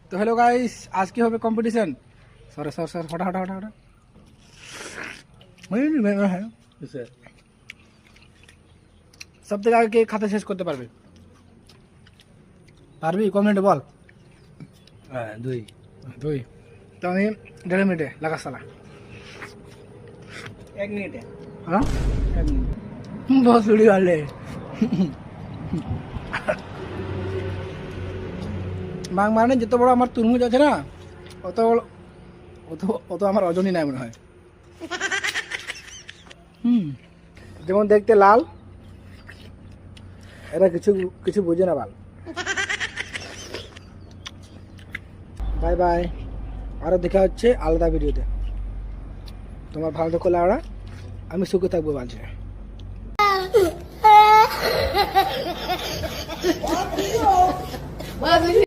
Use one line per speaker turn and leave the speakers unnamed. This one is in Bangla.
তো হ্যালো গাইস, আজ কি হবে কম্পিটিশন? সরে সর সর হটা হটা হটা হটা। হ্যাঁ, সব থেকে আগে কে খাতা শেষ করতে পারবে? পারবি? কমেন্টে বল।
হ্যাঁ, 2
2 তো আমি 1.5 মিনিটে লাগা সালা।
1 মিনিটে।
হ্যাঁ
1 মিনিট।
बहुत सीढ़ी वाले মাং মানে যত বড় আমার তরমুজ আছে না, অত বড় অত আমার ওজনই নাই মনে হয়। যেমন দেখতে লাল, এরা কিছু কিছু বোঝে না বাল। বাই বাই, আরো দেখা হচ্ছে আলাদা ভিডিওতে। তোমার ভালো থাকো লাউড়া, আমি সুখে থাকবো বাজে।